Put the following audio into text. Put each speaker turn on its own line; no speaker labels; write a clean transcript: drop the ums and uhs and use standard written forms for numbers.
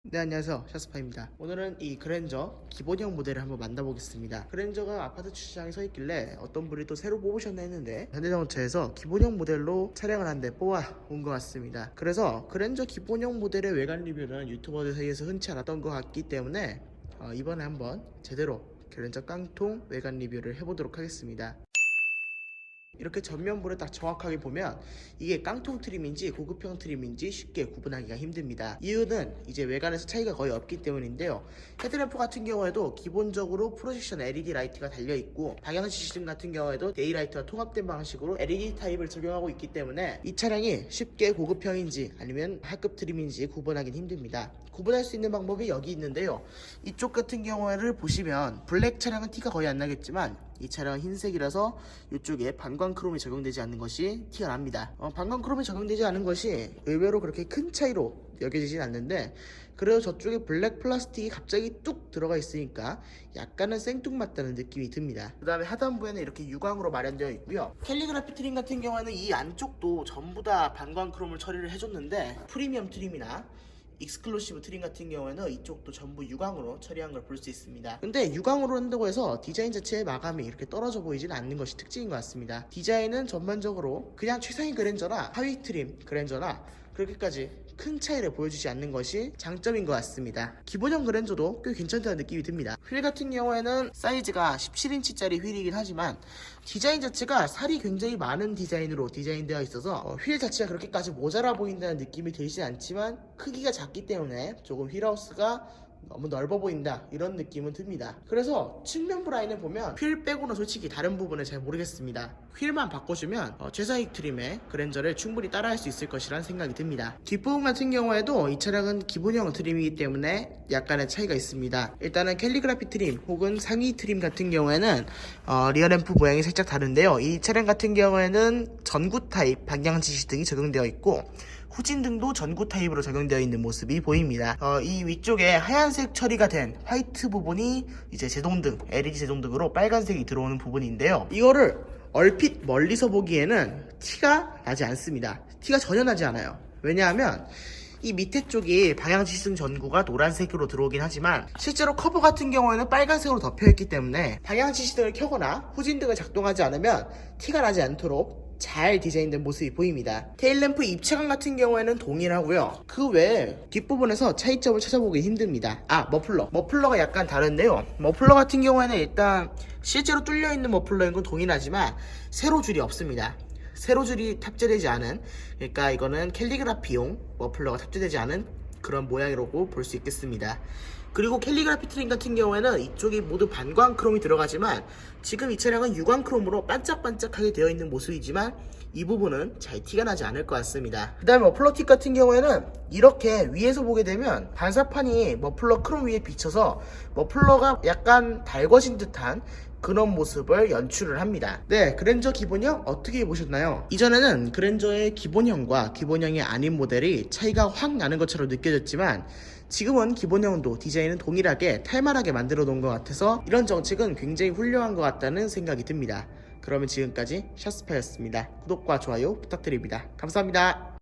네, 안녕하세요. 샤스파입니다. 오늘은 이 그랜저 기본형 모델을 한번 만나보겠습니다. 그랜저가 아파트 주차장에 서 있길래 어떤 분이 또 새로 뽑으셨나 했는데 현대자동차에서 기본형 모델로 차량을 한 대 뽑아온 것 같습니다. 그래서 그랜저 기본형 모델의 외관 리뷰는 유튜버들 사이에서 흔치 않았던 것 같기 때문에 이번에 한번 제대로 그랜저 깡통 외관 리뷰를 해보도록 하겠습니다. 이렇게 전면부를 딱 정확하게 보면 이게 깡통 트림인지 고급형 트림인지 쉽게 구분하기가 힘듭니다. 이유는 이제 외관에서 차이가 거의 없기 때문인데요. 헤드램프 같은 경우에도 기본적으로 프로젝션 LED 라이트가 달려있고 방향지 시등 같은 경우에도 데이라이트와 통합된 방식으로 LED 타입을 적용하고 있기 때문에 이 차량이 쉽게 고급형인지 아니면 하급 트림인지 구분하기는 힘듭니다. 구분할 수 있는 방법이 여기 있는데요. 이쪽 같은 경우를 보시면 블랙 차량은 티가 거의 안 나겠지만 이 차량은 흰색이라서 이쪽에 반광 크롬이 적용되지 않는 것이 티가 납니다. 반광 크롬이 적용되지 않은 것이 의외로 그렇게 큰 차이로 여겨지진 않는데 그래도 저쪽에 블랙 플라스틱이 갑자기 뚝 들어가 있으니까 약간은 생뚱맞다는 느낌이 듭니다. 그 다음에 하단부에는 이렇게 유광으로 마련되어 있고요. 캘리그라피 트림 같은 경우에는 이 안쪽도 전부 다 반광 크롬을 처리를 해줬는데 프리미엄 트림이나 익스클루시브 트림 같은 경우에는 이쪽도 전부 유광으로 처리한 걸 볼 수 있습니다. 근데 유광으로 한다고 해서 디자인 자체의 마감이 이렇게 떨어져 보이진 않는 것이 특징인 것 같습니다. 디자인은 전반적으로 그냥 최상위 그랜저나 하위 트림 그랜저나 그렇게까지 큰 차이를 보여주지 않는 것이 장점인 것 같습니다. 기본형 그랜저도 꽤 괜찮다는 느낌이 듭니다. 휠 같은 경우에는 사이즈가 17인치짜리 휠이긴 하지만 디자인 자체가 살이 굉장히 많은 디자인으로 디자인되어 있어서 휠 자체가 그렇게까지 모자라 보인다는 느낌이 들진 않지만 크기가 작기 때문에 조금 휠하우스가 너무 넓어 보인다 이런 느낌은 듭니다. 그래서 측면부 라인을 보면 휠 빼고는 솔직히 다른 부분을 잘 모르겠습니다. 휠만 바꿔주면 최상위 트림의 그랜저를 충분히 따라할 수 있을 것이란 생각이 듭니다. 뒷부분 같은 경우에도 이 차량은 기본형 트림이기 때문에 약간의 차이가 있습니다. 일단은 캘리그라피 트림 혹은 상위 트림 같은 경우에는 리어램프 모양이 살짝 다른데요. 이 차량 같은 경우에는 전구 타입 방향 지시 등이 적용되어 있고 후진등도 전구 타입으로 적용되어 있는 모습이 보입니다. 이 위쪽에 하얀색 처리가 된 화이트 부분이 이제 제동등, LED 제동등으로 빨간색이 들어오는 부분인데요. 이거를 얼핏 멀리서 보기에는 티가 나지 않습니다. 티가 전혀 나지 않아요. 왜냐하면 이 밑에 쪽이 방향지시등 전구가 노란색으로 들어오긴 하지만 실제로 커버 같은 경우에는 빨간색으로 덮여있기 때문에 방향지시등을 켜거나 후진등을 작동하지 않으면 티가 나지 않도록 잘 디자인된 모습이 보입니다. 테일램프 입체감 같은 경우에는 동일하고요. 그 외에 뒷부분에서 차이점을 찾아보기 힘듭니다. 머플러가 약간 다른데요. 머플러 같은 경우에는 일단 실제로 뚫려있는 머플러인 건 동일하지만 세로줄이 없습니다. 세로줄이 탑재되지 않은, 그러니까 이거는 캘리그라피용 머플러가 탑재되지 않은 그런 모양이라고 볼 수 있겠습니다. 그리고 캘리그라피 트림 같은 경우에는 이쪽이 모두 반광 크롬이 들어가지만 지금 이 차량은 유광 크롬으로 반짝반짝하게 되어 있는 모습이지만 이 부분은 잘 티가 나지 않을 것 같습니다. 그 다음에 머플러 팁 같은 경우에는 이렇게 위에서 보게 되면 반사판이 머플러 크롬 위에 비쳐서 머플러가 약간 달궈진 듯한 그런 모습을 연출을 합니다. 네, 그랜저 기본형 어떻게 보셨나요? 이전에는 그랜저의 기본형과 기본형이 아닌 모델이 차이가 확 나는 것처럼 느껴졌지만 지금은 기본형도 디자인은 동일하게 탈만하게 만들어 놓은 것 같아서 이런 정책은 굉장히 훌륭한 것 같다는 생각이 듭니다. 그러면 지금까지 샤스파였습니다. 구독과 좋아요 부탁드립니다. 감사합니다.